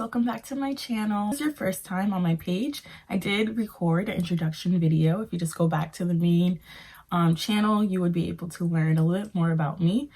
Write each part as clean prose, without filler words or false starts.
welcome back to my channel. If this is your first time on my page, I did record an introduction video. If you just go back to the main channel, you would be able to learn a little bit more about me.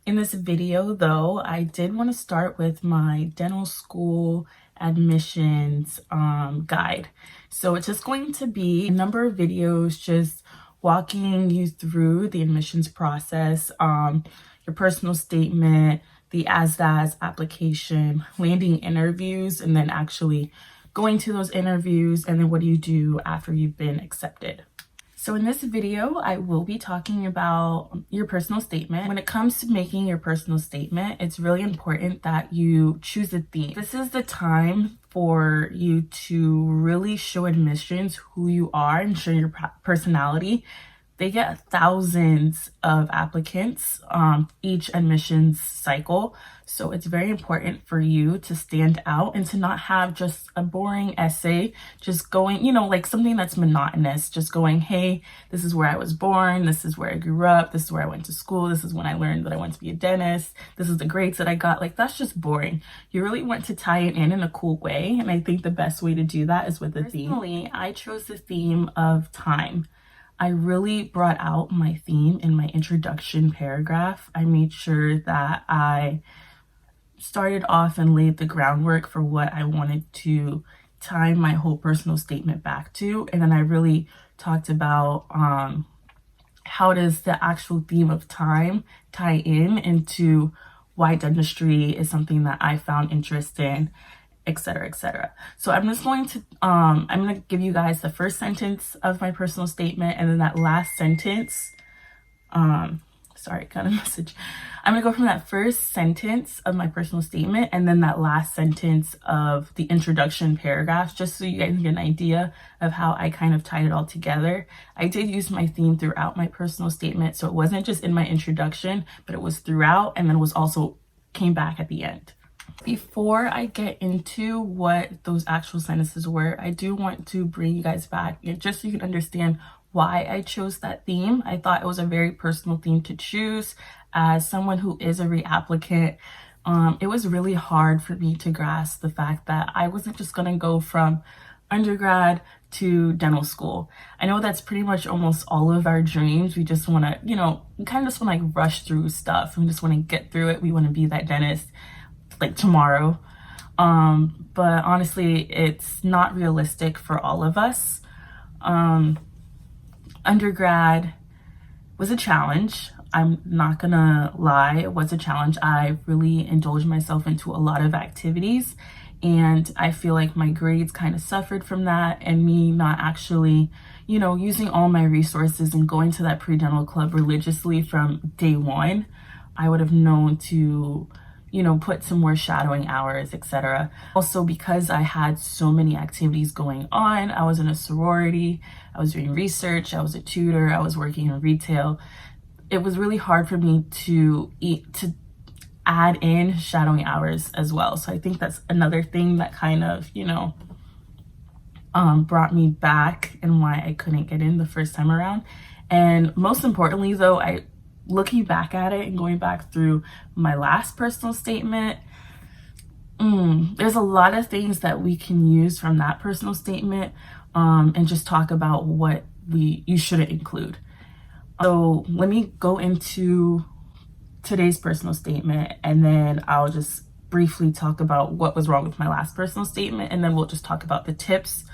In this video though, I did want to start with my dental school admissions guide. So it's just going to be a number of videos just walking you through the admissions process, your personal statement, the ASDAS application, landing interviews, and then actually going to those interviews, and then what do you do after you've been accepted. So in this video, I will be talking about your personal statement. When it comes to making your personal statement, it's really important that you choose a theme. This is the time for you to really show admissions who you are and show your personality. They get thousands of applicants each admissions cycle. So it's very important for you to stand out and to not have just a boring essay, just going, like something that's monotonous, just going, hey, this is where I was born, this is where I grew up, this is where I went to school, this is when I learned that I want to be a dentist, this is the grades that I got. Like, that's just boring. You really want to tie it in a cool way. And I think the best way to do that is with a theme. Personally, I chose the theme of time. I really brought out my theme in my introduction paragraph. I made sure that I started off and laid the groundwork for what I wanted to tie my whole personal statement back to. And then I really talked about how does the actual theme of time tie into why dentistry is something that I found interesting, etc., etc. So I'm just going to I'm going to give you guys the first sentence of my personal statement, and then that last sentence, sorry, got a message. I'm going to go from that first sentence of my personal statement and then that last sentence of the introduction paragraph, just so you guys get an idea of how I kind of tied it all together. I did use my theme throughout my personal statement, so it wasn't just in my introduction, but it was throughout, and then was also came back at the end. Before I get into what those actual sentences were, I do want to bring you guys back just so you can understand why I chose that theme. I thought it was a very personal theme to choose. As someone who is a reapplicant, it was really hard for me to grasp the fact that I wasn't just going to go from undergrad to dental school. I know that's pretty much almost all of our dreams. We just want to, we kind of just want to rush through stuff. We just want to get through it. We want to be that dentist like tomorrow, but honestly it's not realistic for all of us. Undergrad was a challenge. I'm not gonna lie, it was a challenge. I really indulged myself into a lot of activities, and I feel like my grades kind of suffered from that, and me not actually using all my resources and going to that pre-dental club religiously from day one. I would have known to put some more shadowing hours, etc. Also, because I had so many activities going on, I was in a sorority, I was doing research, I was a tutor, I was working in retail. It was really hard for me to add in shadowing hours as well. So I think that's another thing that kind of, brought me back and why I couldn't get in the first time around. And most importantly though, looking back at it and going back through my last personal statement, there's a lot of things that we can use from that personal statement and just talk about what you shouldn't include. So let me go into today's personal statement, and then I'll just briefly talk about what was wrong with my last personal statement, and then we'll just talk about the tips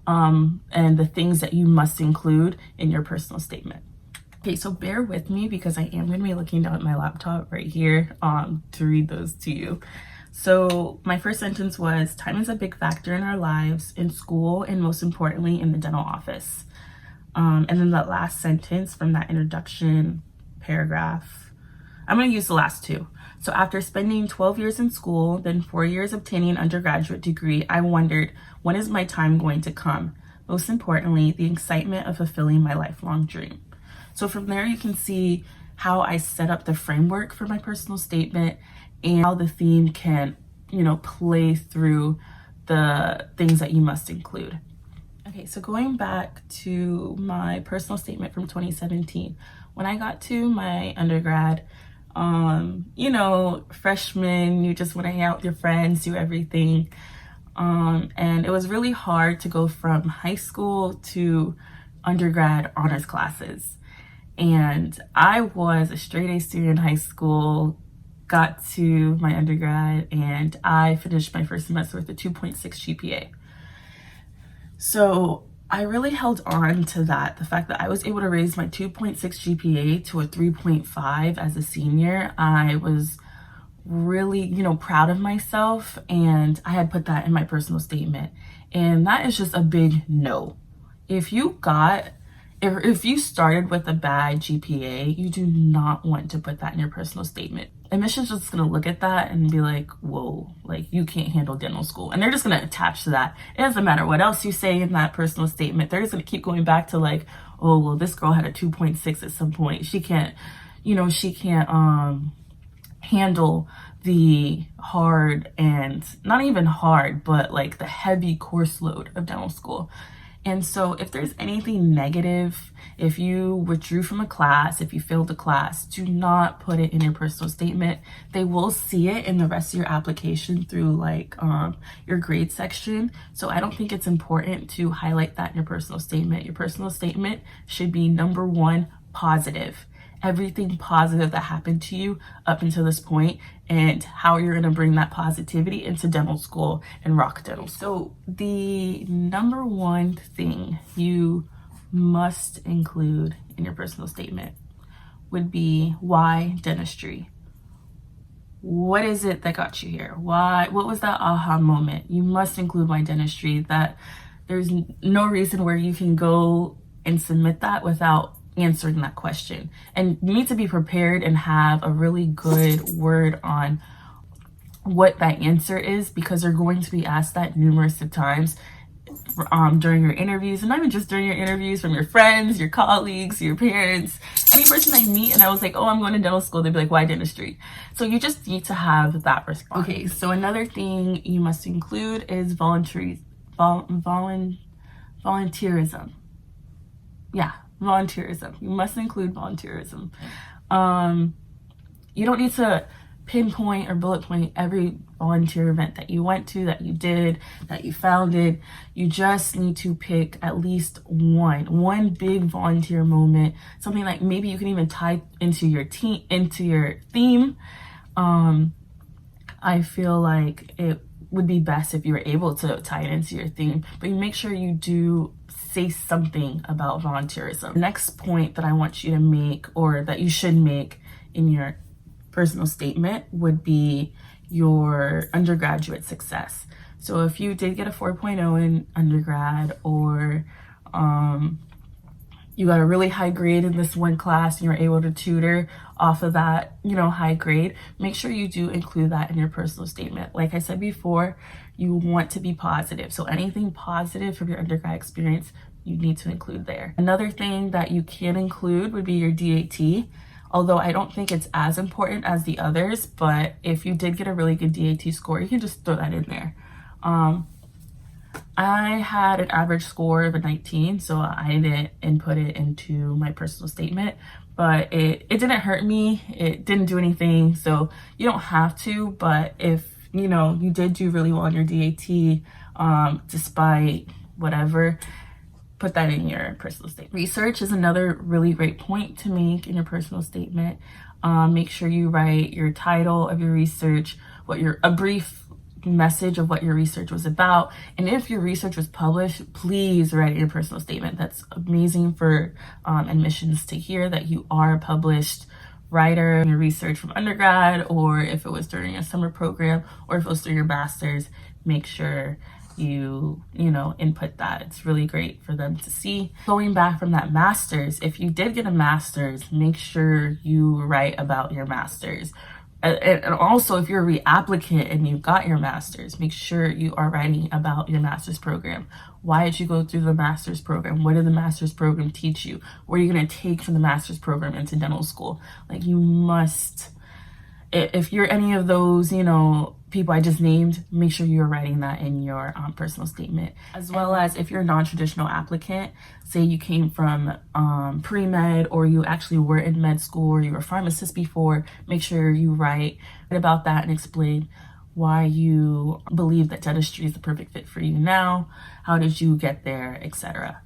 and the things that you must include in your personal statement. Okay, so bear with me because I am going to be looking down at my laptop right here to read those to you. So my first sentence was, time is a big factor in our lives, in school, and most importantly in the dental office. And then that last sentence from that introduction paragraph, I'm going to use the last two. So after spending 12 years in school, then 4 years obtaining an undergraduate degree, I wondered, when is my time going to come? Most importantly, the excitement of fulfilling my lifelong dream. So from there, you can see how I set up the framework for my personal statement and how the theme can, play through the things that you must include. Okay, so going back to my personal statement from 2017, when I got to my undergrad, freshman, you just want to hang out with your friends, do everything. And it was really hard to go from high school to undergrad honors classes. And I was a straight A student in high school, got to my undergrad, and I finished my first semester with a 2.6 GPA. So I really held on to that. The fact that I was able to raise my 2.6 GPA to a 3.5 as a senior, I was really, proud of myself, and I had put that in my personal statement. And that is just a big no. If you started with a bad GPA, you do not want to put that in your personal statement. Admissions is just gonna look at that and be like, whoa, like you can't handle dental school. And they're just gonna attach to that. It doesn't matter what else you say in that personal statement. They're just gonna keep going back to like, oh, well, this girl had a 2.6 at some point. She can't handle the hard, and not even hard, but like the heavy course load of dental school. And so if there's anything negative, if you withdrew from a class, if you failed a class, do not put it in your personal statement. They will see it in the rest of your application through like your grade section. So I don't think it's important to highlight that in your personal statement. Your personal statement should be number one, positive. Everything positive that happened to you up until this point, and how you're going to bring that positivity into dental school and rock dental. So the number one thing you must include in your personal statement would be why dentistry. What is it that got you here? What was that aha moment? You must include why dentistry. That there's no reason where you can go and submit that without answering that question. And you need to be prepared and have a really good word on what that answer is, because they're going to be asked that numerous of times during your interviews, and not even just during your interviews, from your friends, your colleagues, your parents, any person I meet and I was like, oh, I'm going to dental school, they'd be like, why dentistry? So you just need to have that response. Okay, so another thing you must include is volunteerism. Yeah, volunteerism. You must include volunteerism. You don't need to pinpoint or bullet point every volunteer event that you went to, that you did, that you founded. You just need to pick at least one big volunteer moment, something like maybe you can even tie into your theme. I feel like it would be best if you were able to tie it into your theme, but you make sure you do say something about volunteerism. The next point that I want you to make, or that you should make in your personal statement, would be your undergraduate success. So if you did get a 4.0 in undergrad, or you got a really high grade in this one class and you were able to tutor off of that, high grade, make sure you do include that in your personal statement. Like I said before, you want to be positive. So anything positive from your undergrad experience, you need to include there. Another thing that you can include would be your DAT. Although I don't think it's as important as the others, but if you did get a really good DAT score, you can just throw that in there. I had an average score of a 19, so I didn't input it into my personal statement, but it didn't hurt me. It didn't do anything, so you don't have to. But if you did do really well on your DAT, despite whatever, put that in your personal statement. Research is another really great point to make in your personal statement. Make sure you write your title of your research, a brief message of what your research was about. And if your research was published, please write your personal statement. That's amazing for admissions to hear that you are a published writer. Your research from undergrad, or if it was during a summer program, or if it was through your master's, make sure you input that. It's really great for them to see. Going back from that master's, if you did get a master's, make sure you write about your master's. And also, if you're a reapplicant and you got your master's, make sure you are writing about your master's program. Why did you go through the master's program? What did the master's program teach you? What are you going to take from the master's program into dental school? Like, you must, if you're any of those, people I just named, make sure you're writing that in your personal statement. As well as if you're a non-traditional applicant, say you came from pre-med, or you actually were in med school, or you were a pharmacist before, make sure you write about that and explain why you believe that dentistry is the perfect fit for you now, how did you get there, etc.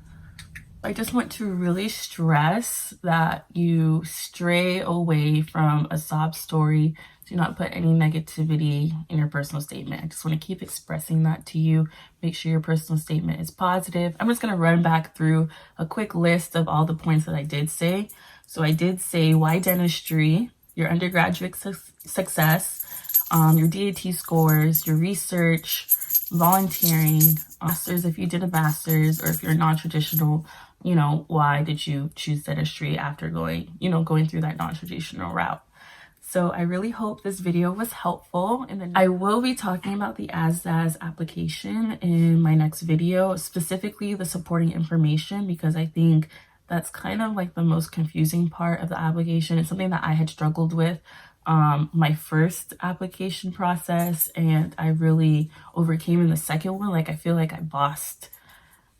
I just want to really stress that you stray away from a sob story. Do not put any negativity in your personal statement. I just want to keep expressing that to you. Make sure your personal statement is positive. I'm just going to run back through a quick list of all the points that I did say. So I did say why dentistry, your undergraduate success, your DAT scores, your research, volunteering, masters if you did a master's, or if you're non-traditional, you know, why did you choose dentistry after going through that non-traditional route. So I really hope this video was helpful, and then I will be talking about the ASDAS application in my next video, specifically the supporting information, because I think that's kind of like the most confusing part of the application. It's something that I had struggled with my first application process, and I really overcame in the second one. Like, I feel like I bossed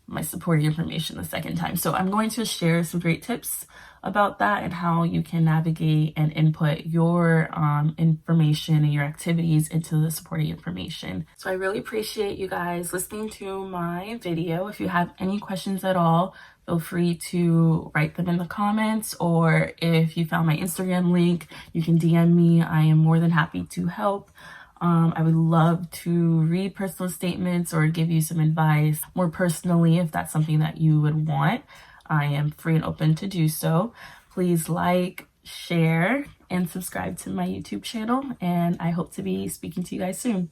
my supporting information the second time. So I'm going to share some great tips about that and how you can navigate and input your information and your activities into the supporting information. So I really appreciate you guys listening to my video. If you have any questions at all, feel free to write them in the comments, or if you found my Instagram link, you can DM me. I am more than happy to help. I would love to read personal statements or give you some advice more personally if that's something that you would want. I am free and open to do so. Please like, share, and subscribe to my YouTube channel, and I hope to be speaking to you guys soon.